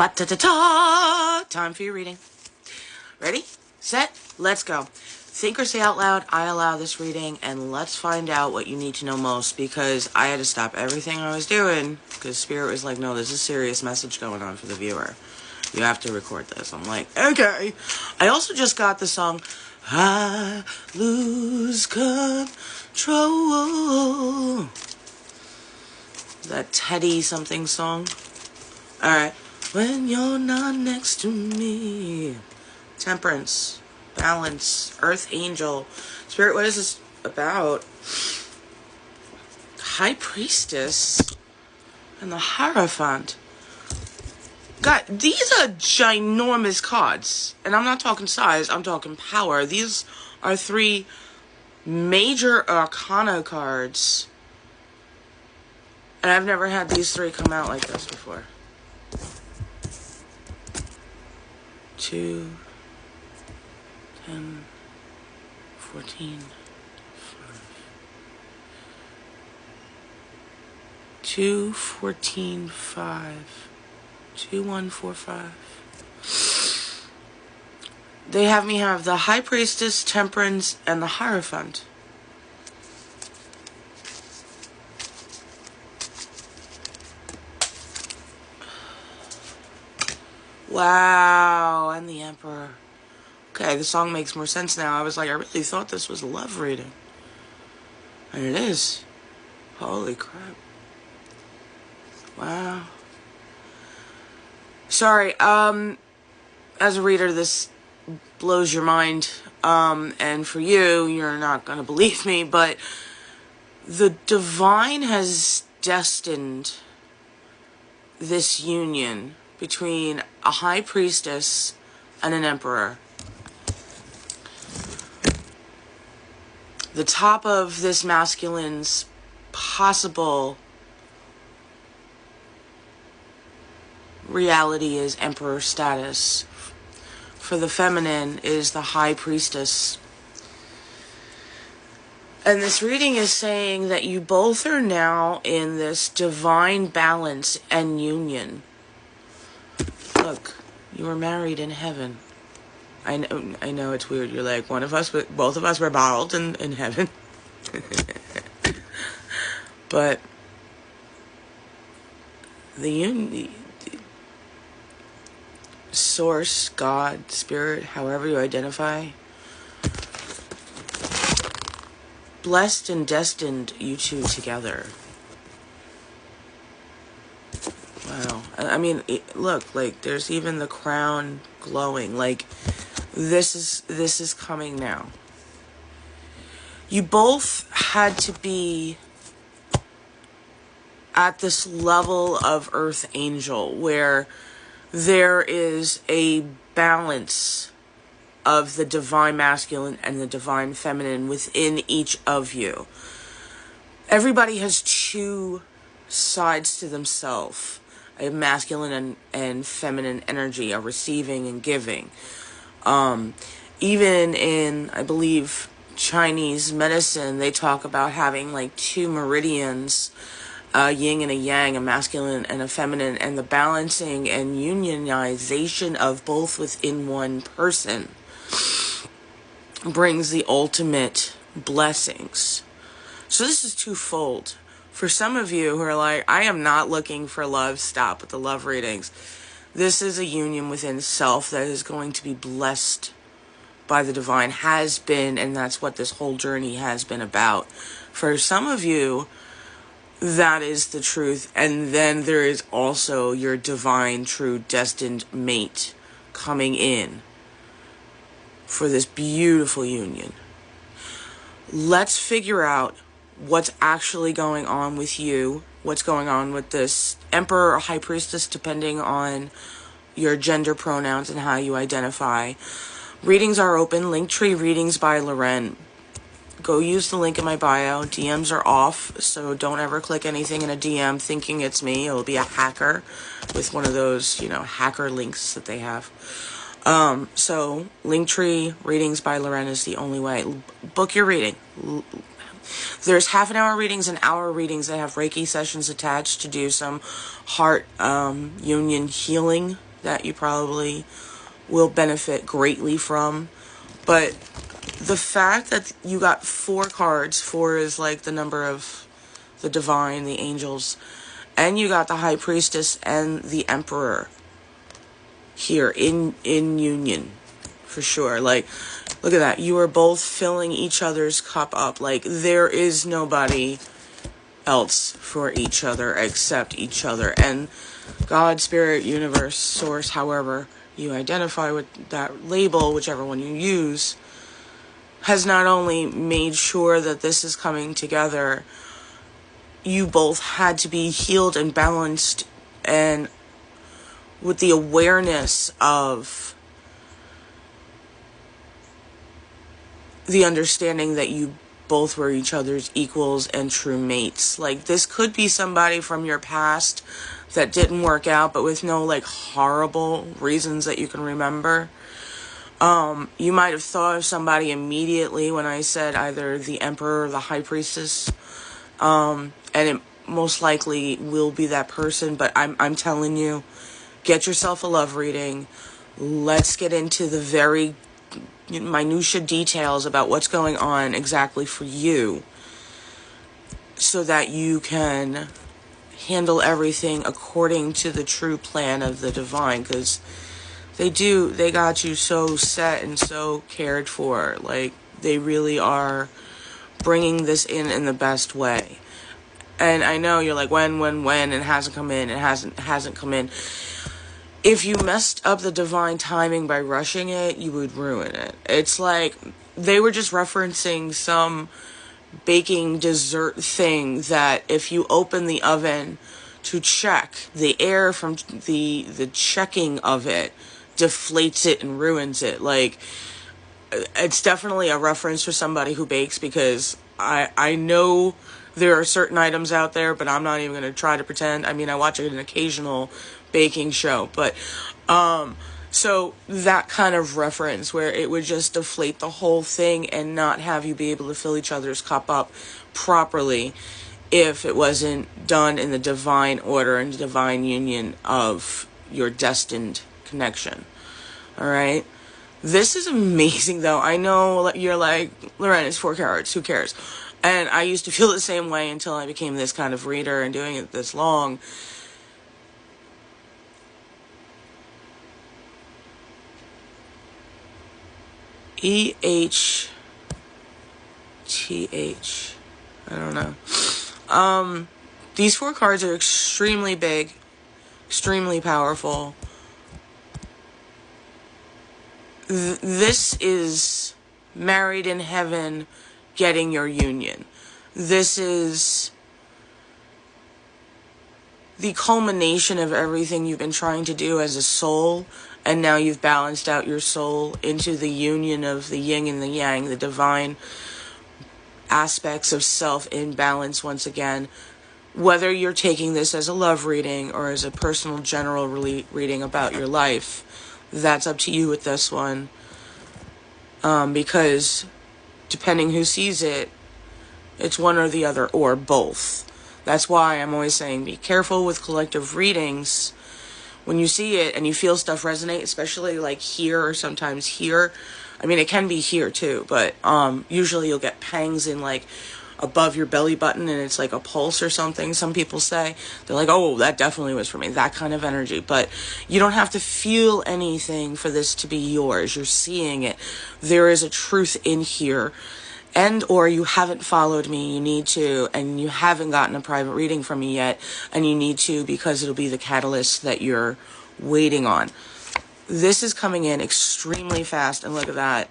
Ba-ta-ta-ta! Time for your reading. Ready, set, let's go. Think or say out loud, I allow this reading, and let's find out what you need to know most, because I had to stop everything I was doing because Spirit was like, no, there's a serious message going on for the viewer. You have to record this. I'm like, okay. I also just got the song, I Lose Control. That Teddy something song. Alright. When you're not next to me. Temperance. Balance. Earth Angel. Spirit, what is this about? High Priestess. And the Hierophant. God, these are ginormous cards. And I'm not talking size, I'm talking power. These are 3 major arcana cards. And I've never had these 3 come out like this before. 2, 10, 14, 5. 2, 14, 5. 2, 1, 4, 5. They have me have the High Priestess, Temperance, and the Hierophant. Wow, and the Emperor. Okay, the song makes more sense now. I was like, I really thought this was a love reading. And it is. Holy crap. Wow. Sorry, as a reader, this blows your mind. And for you, you're not going to believe me, but the divine has destined this union between a high priestess and an emperor. The top of this masculine's possible reality is emperor status. For the feminine is the high priestess. And this reading is saying that you both are now in this divine balance and union. Look, you were married in heaven. I know it's weird. You're like, both of us were bottled in heaven. But the source, God, spirit, however you identify, blessed and destined you two together. Wow. I mean, look, like, there's even the crown glowing. Like, this is coming now. You both had to be at this level of Earth Angel where there is a balance of the divine masculine and the divine feminine within each of you. Everybody has 2 sides to themselves. A masculine and feminine energy, a receiving and giving. Even in, I believe, Chinese medicine, they talk about having like 2 meridians, a yin and a yang, a masculine and a feminine, and the balancing and unionization of both within one person brings the ultimate blessings. So this is twofold. For some of you who are like, I am not looking for love, stop with the love readings. This is a union within self that is going to be blessed by the divine, has been, and that's what this whole journey has been about. For some of you, that is the truth. And then there is also your divine, true, destined mate coming in for this beautiful union. Let's figure out what's actually going on with you, what's going on with this emperor or high priestess, depending on your gender pronouns and how you identify. Readings are open. Linktree readings by LOREN. Go use the link in my bio. DMs are off, so don't ever click anything in a DM thinking it's me. It'll be a hacker with one of those, hacker links that they have. So Linktree readings by LOREN is the only way. Book your reading. There's half-an-hour readings and hour readings that have Reiki sessions attached to do some heart union healing that you probably will benefit greatly from. But the fact that you got 4 cards, 4 is like the number of the divine, the angels, and you got the High Priestess and the Emperor here in union, for sure. Like, look at that. You are both filling each other's cup up. Like, there is nobody else for each other except each other. And God, Spirit, Universe, Source, however you identify with that label, whichever one you use, has not only made sure that this is coming together, you both had to be healed and balanced and with the awareness of the understanding that you both were each other's equals and true mates. Like, this could be somebody from your past that didn't work out, but with no, like, horrible reasons that you can remember. You might have thought of somebody immediately when I said either the Emperor or the High Priestess. And it most likely will be that person, but I'm telling you, get yourself a love reading. Let's get into the very minutia details about what's going on exactly for you, so that you can handle everything according to the true plan of the divine, because they got you so set and so cared for. Like, they really are bringing this in the best way. And I know you're like, when, it hasn't come in, it hasn't come in. If you messed up the divine timing by rushing it, you would ruin it. It's like they were just referencing some baking dessert thing that if you open the oven to check, the air from the checking of it deflates it and ruins it. Like, it's definitely a reference for somebody who bakes, because I know there are certain items out there, but I'm not even going to try to pretend. I mean, I watch an occasional baking show, but so that kind of reference where it would just deflate the whole thing and not have you be able to fill each other's cup up properly if it wasn't done in the divine order and divine union of your destined connection. All right. This is amazing, though. I know you're like, Loren, it's 4 cards. Who cares? And I used to feel the same way until I became this kind of reader and doing it this long. EHTH. I don't know. These 4 cards are extremely big, extremely powerful. This is married in heaven, getting your union. This is the culmination of everything you've been trying to do as a soul, and now you've balanced out your soul into the union of the yin and the yang, the divine aspects of self in balance once again. Whether you're taking this as a love reading or as a personal general reading about your life, that's up to you with this one. Because depending who sees it, it's one or the other or both. That's why I'm always saying be careful with collective readings. When you see it and you feel stuff resonate, especially like here or sometimes here. I mean, it can be here too, but usually you'll get pangs in like above your belly button and it's like a pulse or something. Some people say, they're like, oh, that definitely was for me, that kind of energy. But you don't have to feel anything for this to be yours. You're seeing it. There is a truth in here. And or you haven't followed me, you need to, and you haven't gotten a private reading from me yet, and you need to, because it'll be the catalyst that you're waiting on. This is coming in extremely fast, and look at that.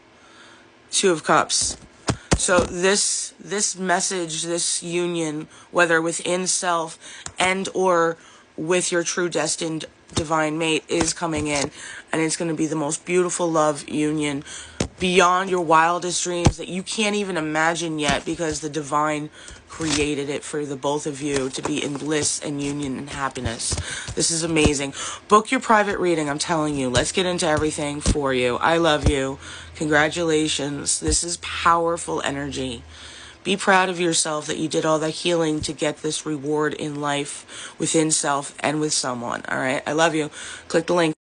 2 of Cups. So this message, this union, whether within self and or with your true destined divine mate, is coming in, and it's going to be the most beautiful love union beyond your wildest dreams that you can't even imagine yet, because the divine created it for the both of you to be in bliss and union and happiness. This is amazing. Book your private reading, I'm telling you. Let's get into everything for you. I love you. Congratulations. This is powerful energy. Be proud of yourself that you did all that healing to get this reward in life, within self and with someone. All right. I love you. Click the link.